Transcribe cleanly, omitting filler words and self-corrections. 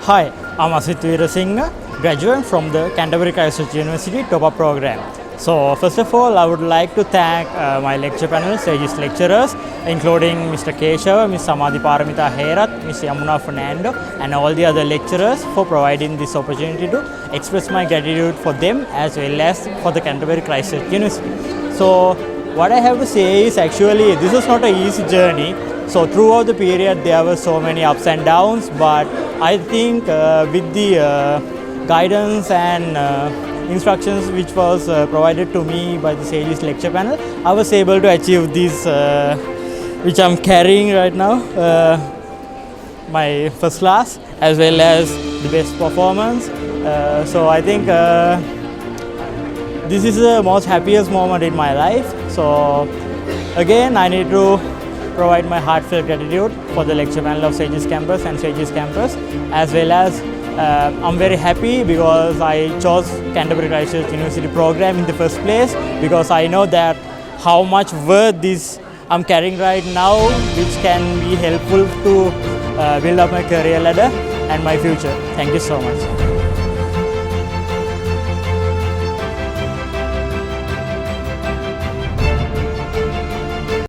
Hi, I'm Asith graduate from the Canterbury Christ University top-up program. So first of all, I would like to thank my lecture panel, Saegis lecturers, including Mr. Keshav, Ms. Samadhi Paramita Herath, Ms. Yamuna Fernando, and all the other lecturers for providing this opportunity to express my gratitude for them as well as for the Canterbury Christ University. So what I have to say is actually this was not an easy journey. So throughout the period there were so many ups and downs, but I think with the guidance and instructions which was provided to me by the Saegis lecture panel, I was able to achieve this which I'm carrying right now, my first class as well as the best performance. So I think this is the most happiest moment in my life. So again, I need to provide my heartfelt gratitude for the lecture panel of Saegis Campus and Saegis Campus, as well as I'm very happy because I chose Canterbury Christ University program in the first place, because I know that how much worth this I'm carrying right now, which can be helpful to build up my career ladder and my future. Thank you so much.